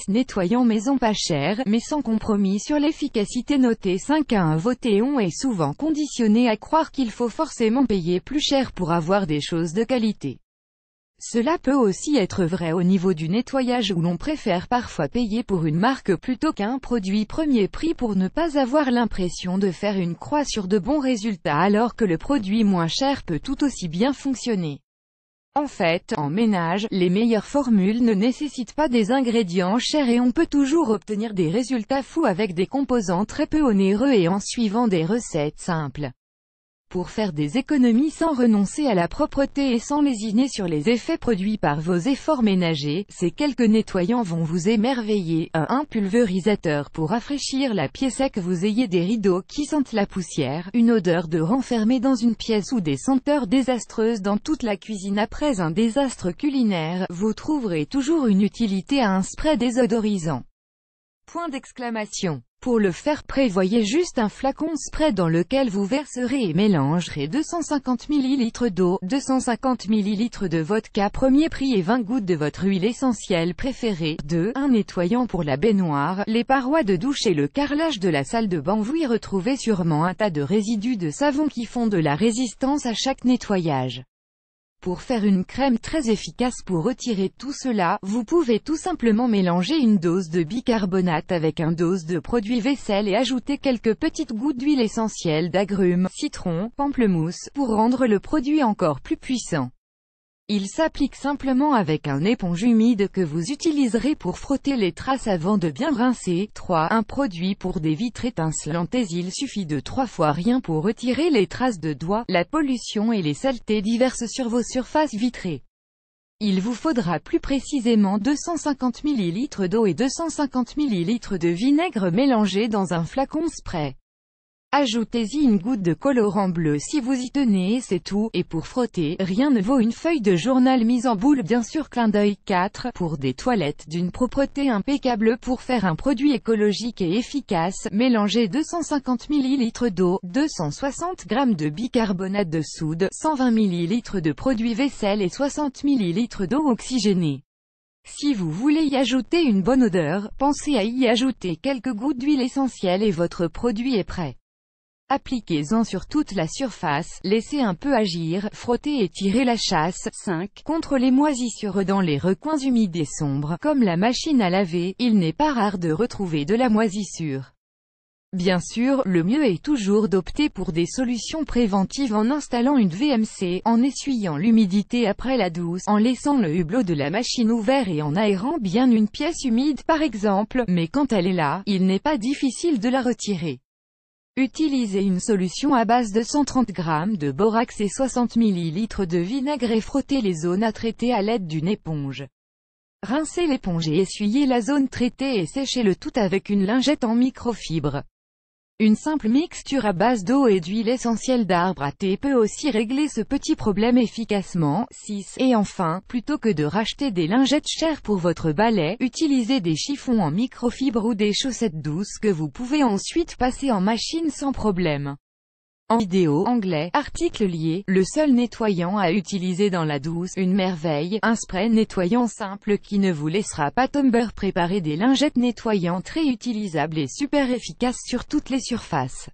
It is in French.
nettoyant maison pas cher, mais sans compromis sur l'efficacité. Noté 5 à 1 voté. On est souvent conditionné à croire qu'il faut forcément payer plus cher pour avoir des choses de qualité. Cela peut aussi être vrai au niveau du nettoyage où l'on préfère parfois payer pour une marque plutôt qu'un produit premier prix pour ne pas avoir l'impression de faire une croix sur de bons résultats alors que le produit moins cher peut tout aussi bien fonctionner. En fait, en ménage, les meilleures formules ne nécessitent pas des ingrédients chers et on peut toujours obtenir des résultats fous avec des composants très peu onéreux et en suivant des recettes simples. Pour faire des économies sans renoncer à la propreté et sans lésiner sur les effets produits par vos efforts ménagers, ces quelques nettoyants vont vous émerveiller. Un pulvérisateur pour rafraîchir la pièce. Que vous ayez des rideaux qui sentent la poussière, une odeur de renfermé dans une pièce ou des senteurs désastreuses dans toute la cuisine après un désastre culinaire, vous trouverez toujours une utilité à un spray désodorisant. Point d'exclamation. Pour le faire, prévoyez juste un flacon spray dans lequel vous verserez et mélangerez 250 ml d'eau, 250 ml de vodka premier prix et 20 gouttes de votre huile essentielle préférée. 2. Un nettoyant pour la baignoire, les parois de douche et le carrelage de la salle de bain. Vous y retrouvez sûrement un tas de résidus de savon qui font de la résistance à chaque nettoyage. Pour faire une crème très efficace pour retirer tout cela, vous pouvez tout simplement mélanger une dose de bicarbonate avec une dose de produit vaisselle et ajouter quelques petites gouttes d'huile essentielle d'agrumes, citron, pamplemousse, pour rendre le produit encore plus puissant. Il s'applique simplement avec un éponge humide que vous utiliserez pour frotter les traces avant de bien rincer. 3. Un produit pour des vitres étincelantes. Il suffit de 3 fois rien pour retirer les traces de doigts, la pollution et les saletés diverses sur vos surfaces vitrées. Il vous faudra plus précisément 250 ml d'eau et 250 ml de vinaigre mélangés dans un flacon spray. Ajoutez-y une goutte de colorant bleu si vous y tenez, c'est tout, et pour frotter, rien ne vaut une feuille de journal mise en boule bien sûr. Clin d'œil. 4. Pour des toilettes d'une propreté impeccable. Pour faire un produit écologique et efficace, mélangez 250 ml d'eau, 260 g de bicarbonate de soude, 120 ml de produit vaisselle et 60 ml d'eau oxygénée. Si vous voulez y ajouter une bonne odeur, pensez à y ajouter quelques gouttes d'huile essentielle et votre produit est prêt. Appliquez-en sur toute la surface, laissez un peu agir, frottez et tirez la chasse. 5. Contre les moisissures dans les recoins humides et sombres, comme la machine à laver, il n'est pas rare de retrouver de la moisissure. Bien sûr, le mieux est toujours d'opter pour des solutions préventives en installant une VMC, en essuyant l'humidité après la douche, en laissant le hublot de la machine ouvert et en aérant bien une pièce humide par exemple, mais quand elle est là, il n'est pas difficile de la retirer. Utilisez une solution à base de 130 g de borax et 60 ml de vinaigre et frottez les zones à traiter à l'aide d'une éponge. Rincez l'éponge et essuyez la zone traitée et séchez le tout avec une lingette en microfibre. Une simple mixture à base d'eau et d'huile essentielle d'arbre à thé peut aussi régler ce petit problème efficacement. 6. Et enfin, plutôt que de racheter des lingettes chères pour votre balai, utilisez des chiffons en microfibre ou des chaussettes douces que vous pouvez ensuite passer en machine sans problème. En vidéo, anglais, article lié, le seul nettoyant à utiliser dans la douche, une merveille, un spray nettoyant simple qui ne vous laissera pas tomber. Préparez des lingettes nettoyantes réutilisables et super efficaces sur toutes les surfaces.